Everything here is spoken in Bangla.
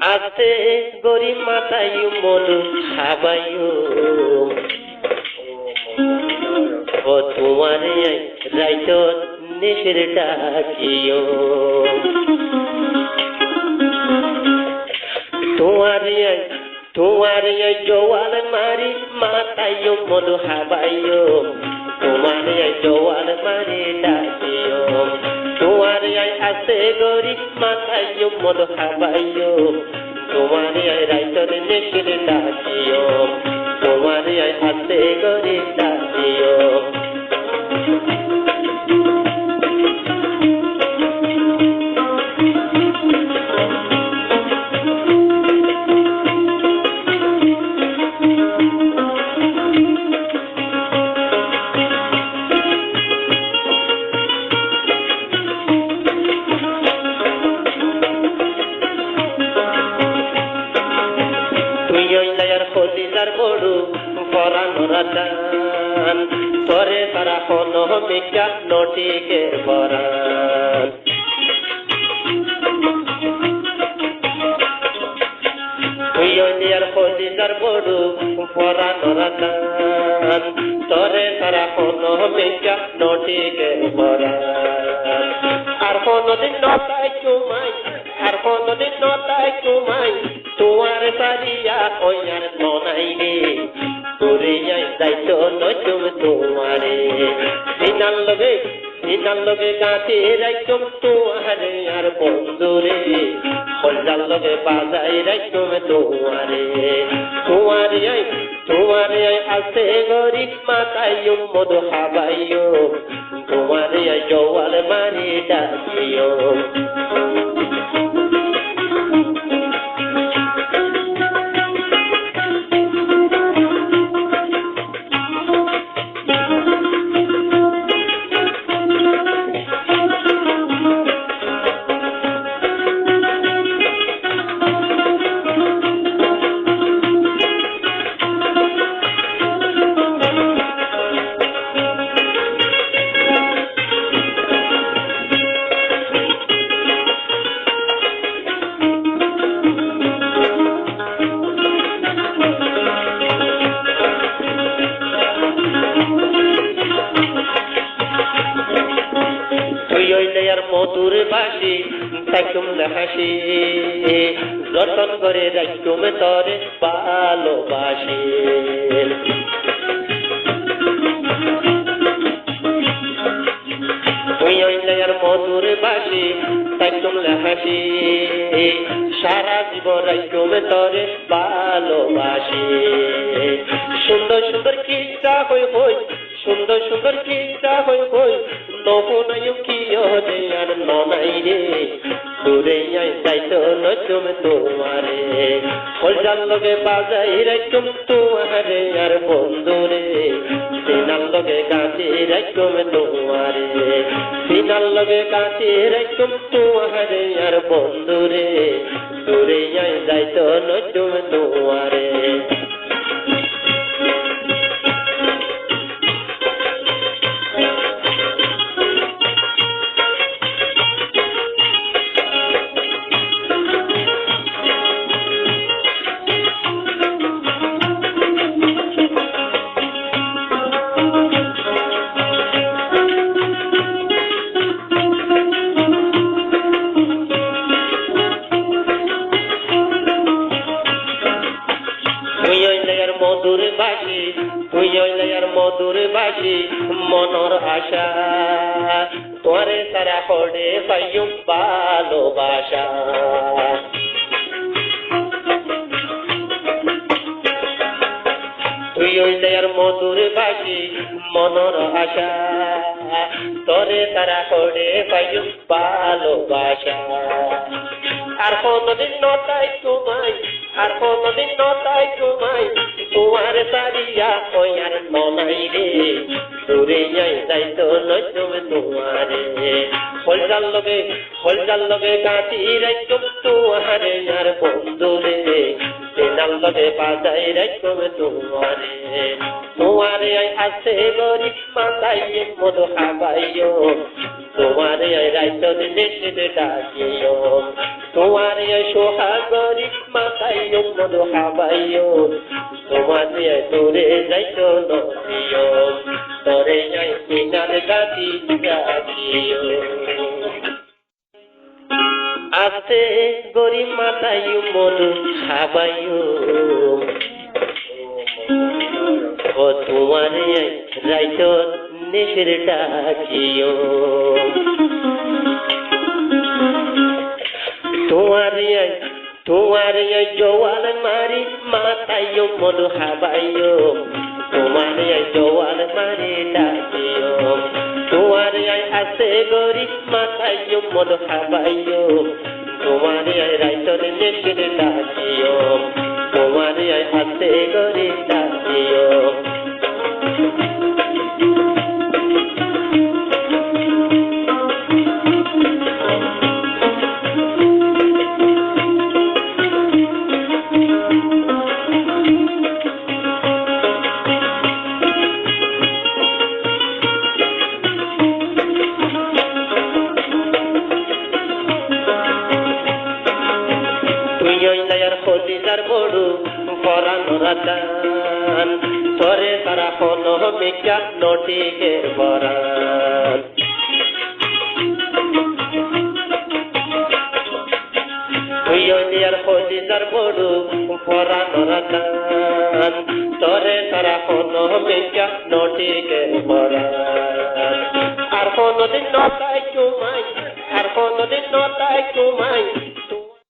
আস্তে গরি মাথায় মধু খাবাইও ও তোমার রাইত নিশির ডাকিও তোমার জোয়াল মারি মাথায় মধু খাবাইও তোমার জোয়াল মারি ডাকিও তোমার আস্তে গরি মাথায় মধু খাবাইও তোমার রাইতর নিশির ডাকিও তোমার আস্তে গরি ডাকিও তরে তারা কোন মিকা নটিকে পরান তুই আর হলিদার বড় পরান রাতান তরে তারা কোন মিকা নটিকে পরান আর কোনদিন নটাই চুমাই আর কোনদিন নটাই চুমাই তোমার সারিয়া ওয়ার ননাই রে তোরে যাইতো নতুম তোমারে সিনাল লগে কাছে রাইতুম তোমারে আর বন্ধুরে হলজাল লগে বাজাই রাইতুম তোমারে আসে গরি মাতাইও মধু খাবাইও তোমারে জওয়াল মারি ডাকিও মধুর বাসি তাইতুম হাসি যতন করে রাইতুম তরে ভালোবাসি মধুর বাসি তাইতুম হাসি সারা জীবন রাইতুম তরে ভালোবাসি সুন্দর সুন্দর কিস্তা হই হই সুন্দর সুন্দর কিস্তা হই হই নবনায় কি দে আর ননাই রে তোরে যাইতো নতুম তোমারে হলজাল লগে বাজাই রাইতুম তোমারে আর বন্ধুরে সিনাল লগে কাছে রাইতুম তোমারে সিনাল লগে কাছে রাইতুম তোমারে আর বন্ধুরে তোরে যাইতো নতুম তোমারে মধুর বাসি মনর আশা তোরে সারা হড়ে পাইও ভালোবাসা তুই হইলে আর মধুর বাসি মনর আশা তোরে সারা হড়ে পাইও ভালোবাসা আর কোনদিন নটাই তোমায় আর কোনদিন নটাই তোমায় তোমার সারিয়া ওয়ার ননাই রে তোরে যাইতো নতুম তোমারে হলজাল লগে কাছি রাইতুম তোমারে আর বন্ধুরে ময়নাল লগে বাজাই রাখব তোমারে তোমারে আছে গরিব মাতাই মধু খাবাইও তোমারে রাইতো দেশে ডাকিও তোমারে সোহা গরিব মাতাই মধু খাবাইও তোমারে তোরে যাইতো নদিও তোরে যাই কিনার গাছি ডাকিও আছে গরিব মাতাই মধু খাবাইও ও তোমারে রাইতো নেশের ডাকিও তোমারে জওয়াল মারি মাতাইও মধু খাবাইও তোমারে জওয়াল মারি ডাকিও তোমারে আছে গরিব মাতাইও মধু খাবাইও তোমারে রাইতো নেশের ডাকিও তোমারে আছে গরিব ডাকিও খোঁজিদার বড়ু পরানো রাতান সরে তারা কোনো মিকা নটিকে বরান তুইয়ার খোঁজিদার বড়ু পরানো রাতান সরে তারা কোনো মিকা নটিকে বরান আর কোনদিন নটাই কুমাই আর কোনদিন নটাই কুমাই